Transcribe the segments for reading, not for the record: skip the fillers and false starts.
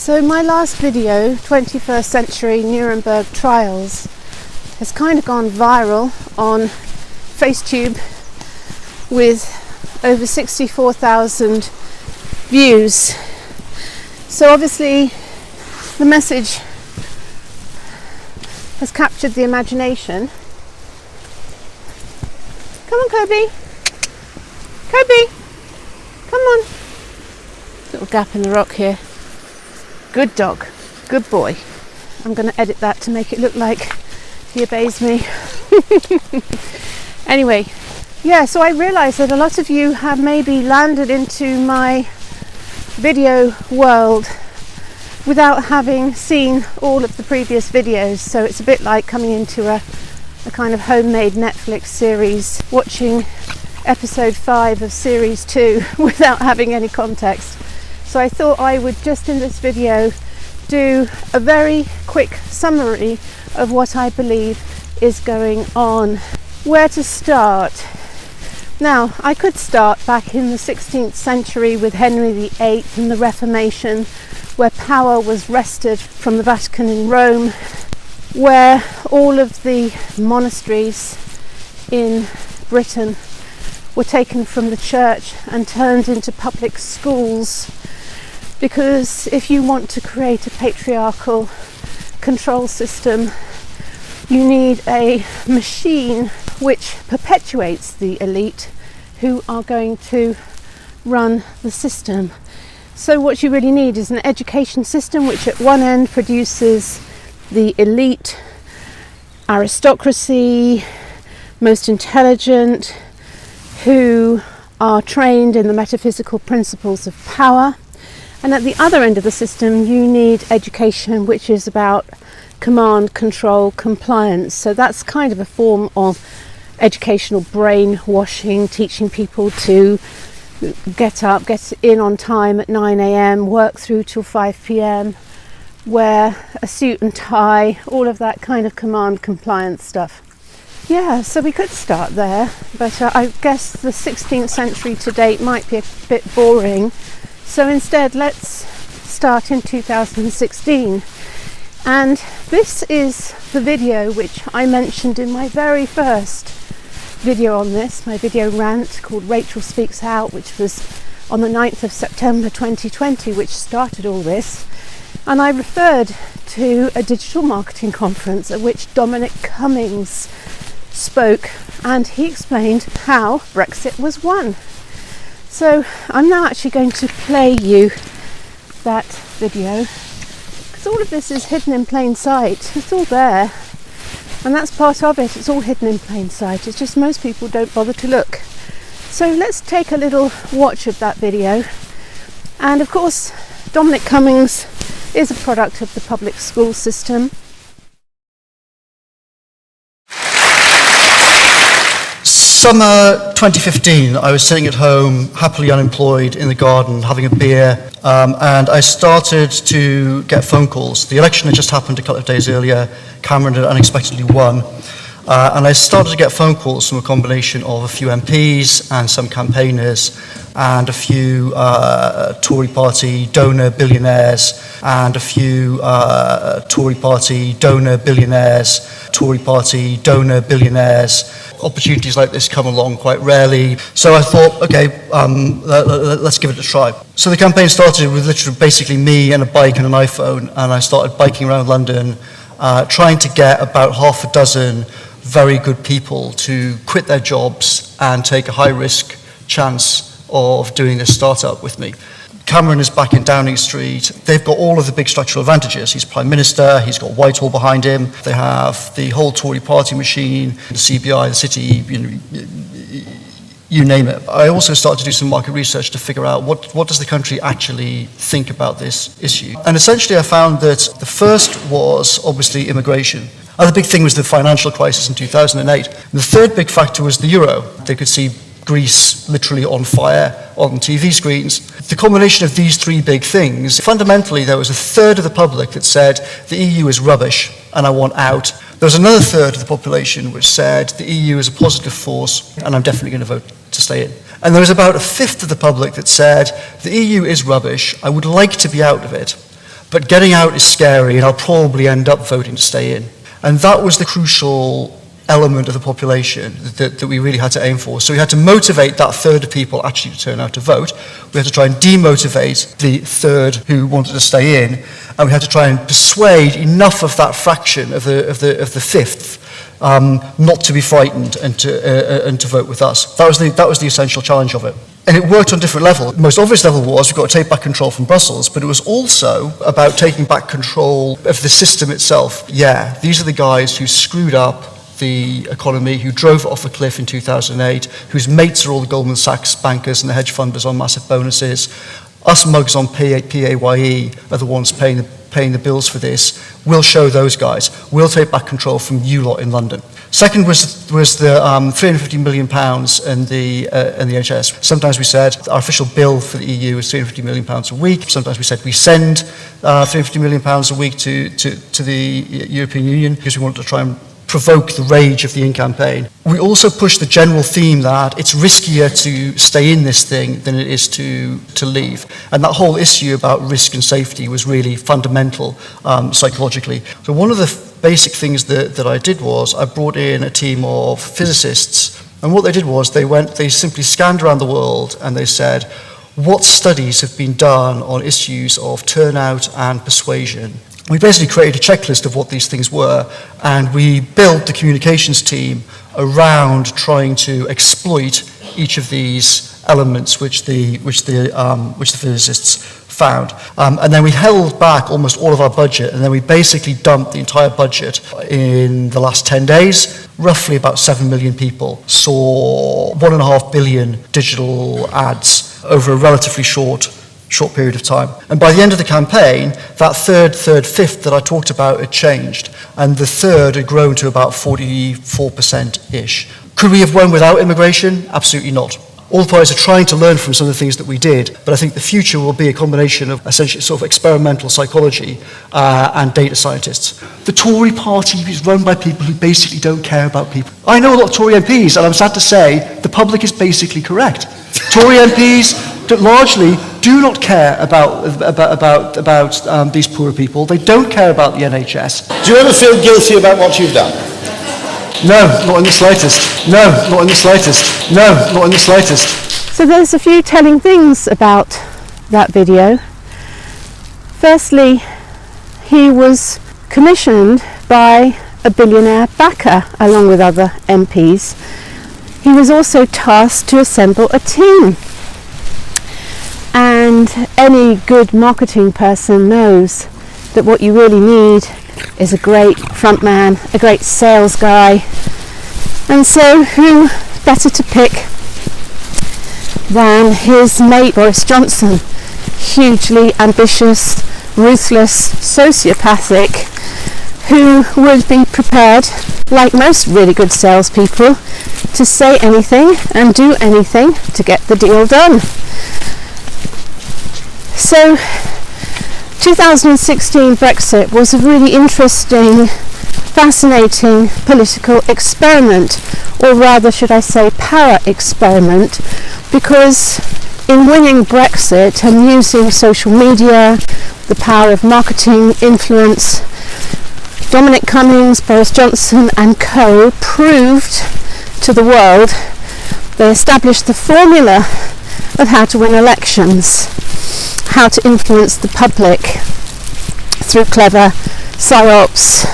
So my last video, 21st Century Nuremberg Trials, has kind of gone viral on FaceTube with over 64,000 views. So obviously the message has captured the imagination. Come on, Kobe. Kobe, come on. Little gap in the rock here. Good dog, good boy. I'm going to edit that to make it look like he obeys me. Anyway, yeah, so I realised that a lot of you have maybe landed into my video world without having seen all of the previous videos. So it's a bit like coming into a kind of homemade Netflix series, watching episode 5 of series 2 without having any context. So I thought I would just in this video do a very quick summary of what I believe is going on. Where to start? Now, I could start back in the 16th century with Henry VIII and the Reformation, where power was wrested from the Vatican in Rome, where all of the monasteries in Britain were taken from the church and turned into public schools. Because if you want to create a patriarchal control system, you need a machine which perpetuates the elite who are going to run the system. So what you really need is an education system which at one end produces the elite, aristocracy, most intelligent, who are trained in the metaphysical principles of power. And at the other end of the system, you need education, which is about command, control, compliance. So that's kind of a form of educational brainwashing, teaching people to get up, get in on time at 9 a.m, work through till 5 p.m, wear a suit and tie, all of that kind of command, compliance stuff. Yeah, so we could start there, but I guess the 16th century to date might be a bit boring. So instead, let's start in 2016. And this is the video which I mentioned in my very first video on this, my video rant called Rachel Speaks Out, which was on the 9th of September 2020, which started all this. And I referred to a digital marketing conference at which Dominic Cummings spoke, and he explained how Brexit was won. So I'm now actually going to play you that video, because all of this is hidden in plain sight. It's all there, and that's part of it. It's all hidden in plain sight. It's just most people don't bother to look. So let's take a little watch of that video. And of course, Dominic Cummings is a product of the public school system. Summer 2015, I was sitting at home, happily unemployed, in the garden, having a beer, and I started to get phone calls. The election had just happened a couple of days earlier. Cameron had unexpectedly won, and I started to get phone calls from a combination of a few MPs and some campaigners, and a few Tory party donor billionaires, and a few Tory party donor billionaires. Opportunities like this come along quite rarely, so I thought, okay, let's give it a try. So the campaign started with literally basically me and a bike and an iPhone, and I started biking around London, trying to get about half a dozen very good people to quit their jobs and take a high-risk chance of doing this startup with me. Cameron is back in Downing Street. They've got all of the big structural advantages. He's Prime Minister, he's got Whitehall behind him, they have the whole Tory party machine, the CBI, the city, you name it. I also started to do some market research to figure out what does the country actually think about this issue. And essentially I found that the first was obviously immigration. Other big thing was the financial crisis in 2008. And the third big factor was the euro. They could see Greece literally on fire on TV screens. The combination of these three big things, fundamentally there was a third of the public that said the EU is rubbish and I want out. There was another third of the population which said the EU is a positive force and I'm definitely going to vote to stay in. And there was about a fifth of the public that said the EU is rubbish, I would like to be out of it, but getting out is scary, and I'll probably end up voting to stay in. And that was the crucial element of the population that we really had to aim for. So we had to motivate that third of people actually to turn out to vote. We had to try and demotivate the third who wanted to stay in, and we had to try and persuade enough of that fraction of the fifth not to be frightened and to vote with us. That was the essential challenge of it. And it worked on different levels. The most obvious level was we've got to take back control from Brussels, but it was also about taking back control of the system itself. Yeah, these are the guys who screwed up the economy, who drove it off a cliff in 2008, whose mates are all the Goldman Sachs bankers and the hedge funders on massive bonuses. Us mugs on PAYE are the ones paying the bills for this. We'll show those guys. We'll take back control from you lot in London. Second was the £350 million in the NHS. Sometimes we said our official bill for the EU is £350 million a week. Sometimes we said we send £350 million a week to the European Union because we wanted to try and provoke the rage of the In campaign. We also pushed the general theme that it's riskier to stay in this thing than it is to leave. And that whole issue about risk and safety was really fundamental psychologically. So one of the basic things that I did was I brought in a team of physicists, and what they did was they simply scanned around the world and they said, what studies have been done on issues of turnout and persuasion? We basically created a checklist of what these things were, and we built the communications team around trying to exploit each of these elements which the physicists found. And then we held back almost all of our budget, and then we basically dumped the entire budget in the last 10 days. Roughly about 7 million people saw 1.5 billion digital ads over a relatively short period of time. And by the end of the campaign, that third, fifth that I talked about had changed, and the third had grown to about 44%-ish. Could we have won without immigration? Absolutely not. All the parties are trying to learn from some of the things that we did, but I think the future will be a combination of essentially sort of experimental psychology and data scientists. The Tory party is run by people who basically don't care about people. I know a lot of Tory MPs, and I'm sad to say the public is basically correct. Tory MPs largely do not care about these poor people. They don't care about the NHS. Do you ever feel guilty about what you've done? No, not in the slightest. No, not in the slightest. No, not in the slightest. So there's a few telling things about that video. Firstly, he was commissioned by a billionaire backer along with other MPs. He was also tasked to assemble a team. And any good marketing person knows that what you really need is a great front man, a great sales guy. And so who better to pick than his mate Boris Johnson, hugely ambitious, ruthless, sociopathic, who would be prepared, like most really good salespeople, to say anything and do anything to get the deal done. So 2016 Brexit was a really interesting, fascinating political experiment, or rather should I say power experiment, because in winning Brexit and using social media, the power of marketing influence, Dominic Cummings, Boris Johnson and co proved to the world, they established the formula of how to win elections, how to influence the public through clever psyops,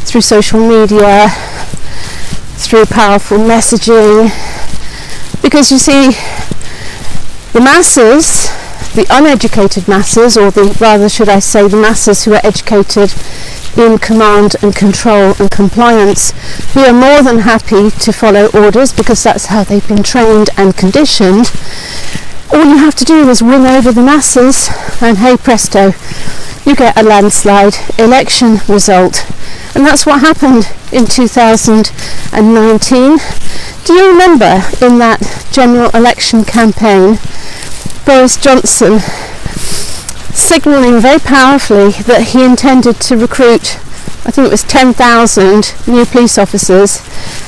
through social media, through powerful messaging. Because you see, the masses, the uneducated masses, or rather should I say the masses who are educated in command and control and compliance, who are more than happy to follow orders because that's how they've been trained and conditioned. All you have to do is win over the masses, and hey presto, you get a landslide election result. And that's what happened in 2019. Do you remember in that general election campaign, Boris Johnson signalling very powerfully that he intended to recruit, I think it was 10,000 new police officers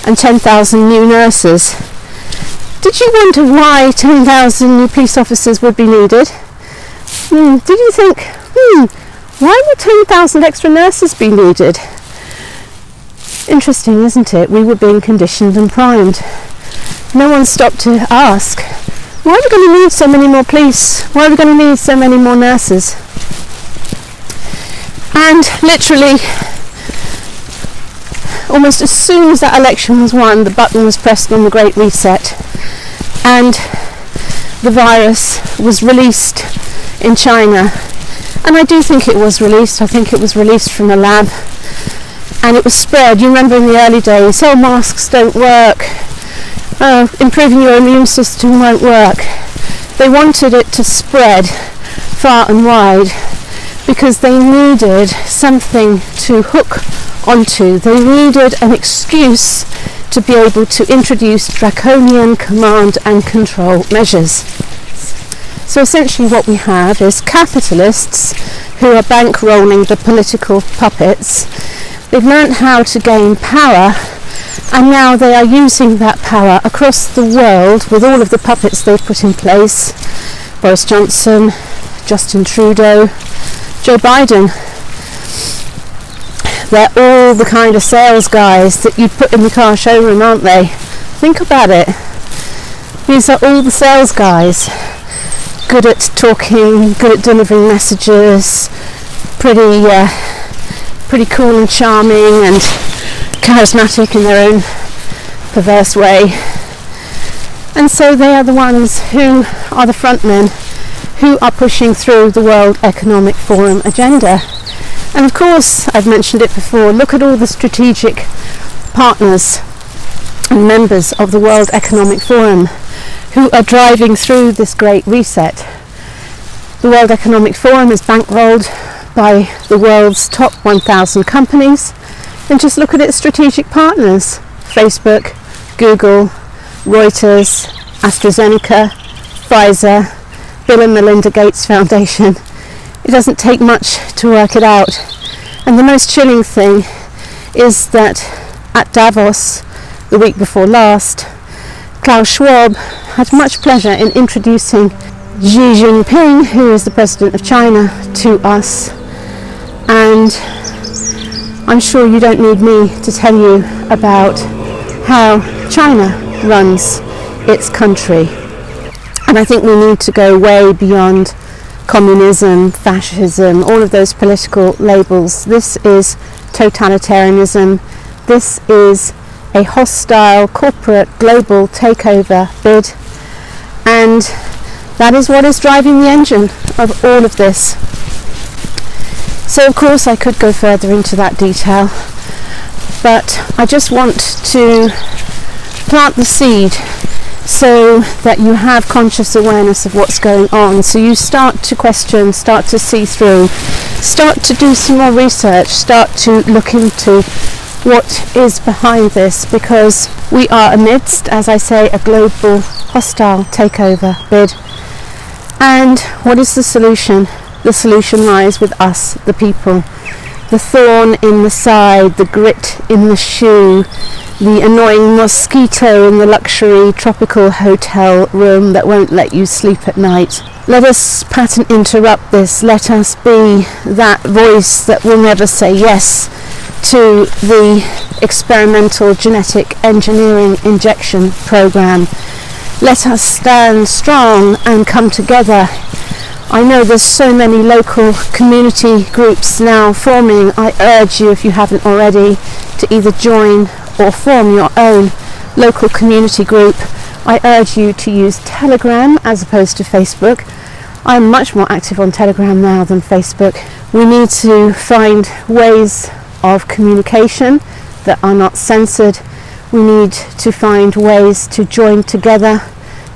and 10,000 new nurses? Did you wonder why 10,000 new police officers would be needed? Did you think, Why will 10,000 extra nurses be needed? Interesting, isn't it? We were being conditioned and primed. No one stopped to ask, why are we going to need so many more police? Why are we going to need so many more nurses? And literally, almost as soon as that election was won, the button was pressed on the Great Reset, and the virus was released in China. And I do think it was released. I think it was released from a lab, and it was spread. You remember in the early days, masks don't work, improving your immune system won't work. They wanted it to spread far and wide because they needed something to hook onto. They needed an excuse to be able to introduce draconian command and control measures. So essentially what we have is capitalists who are bankrolling the political puppets. They've learned how to gain power, and now they are using that power across the world with all of the puppets they've put in place. Boris Johnson, Justin Trudeau, Joe Biden. They're all the kind of sales guys that you'd put in the car showroom, aren't they? Think about it. These are all the sales guys. Good at talking, good at delivering messages, pretty cool and charming and charismatic in their own perverse way. And so they are the ones who are the front men who are pushing through the World Economic Forum agenda. And of course, I've mentioned it before, look at all the strategic partners and members of the World Economic Forum who are driving through this great reset. The World Economic Forum is bankrolled by the world's top 1,000 companies, and just look at its strategic partners: Facebook, Google, Reuters, AstraZeneca, Pfizer, Bill and Melinda Gates Foundation. It doesn't take much to work it out. And the most chilling thing is that at Davos the week before last, Klaus Schwab had much pleasure in introducing Xi Jinping, who is the president of China, to us. And I'm sure you don't need me to tell you about how China runs its country. And I think we need to go way beyond communism, fascism, all of those political labels. This is totalitarianism. This is a hostile corporate global takeover bid, and that is what is driving the engine of all of this. So of course I could go further into that detail, but I just want to plant the seed so that you have conscious awareness of what's going on, so you start to question, start to see through, start to do some more research, start to look into what is behind this, because we are amidst, as I say, a global hostile takeover bid. And what is the solution? The solution lies with us, the people. The thorn in the side, the grit in the shoe, the annoying mosquito in the luxury tropical hotel room that won't let you sleep at night. Let us patent interrupt this. Let us be that voice that will never say yes to the experimental genetic engineering injection program. Let us stand strong and come together. I know there's so many local community groups now forming. I urge you, if you haven't already, to either join or form your own local community group. I urge you to use Telegram as opposed to Facebook. I'm much more active on Telegram now than Facebook. We need to find ways of communication that are not censored. We need to find ways to join together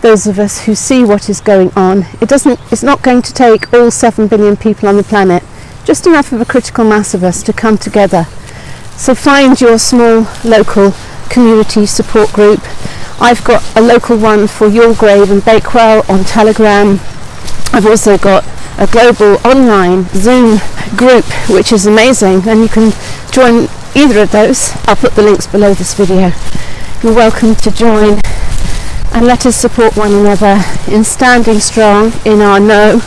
those of us who see what is going on. It's not going to take all 7 billion people on the planet, just enough of a critical mass of us to come together. So find your small local community support group. I've got a local one for Yulgrave and Bakewell on Telegram. I've also got a global online Zoom group, which is amazing, and you can join either of those. I'll put the links below this video. You're welcome to join, and let us support one another in standing strong in our no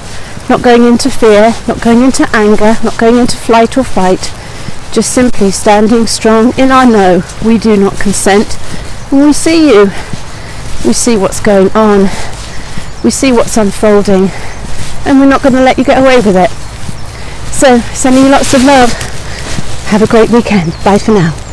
not going into fear, not going into anger, not going into flight or fight, just simply standing strong in our no. We do not consent. And we see you. We see what's going on. We see what's unfolding. And we're not going to let you get away with it. So, sending you lots of love. Have a great weekend. Bye for now.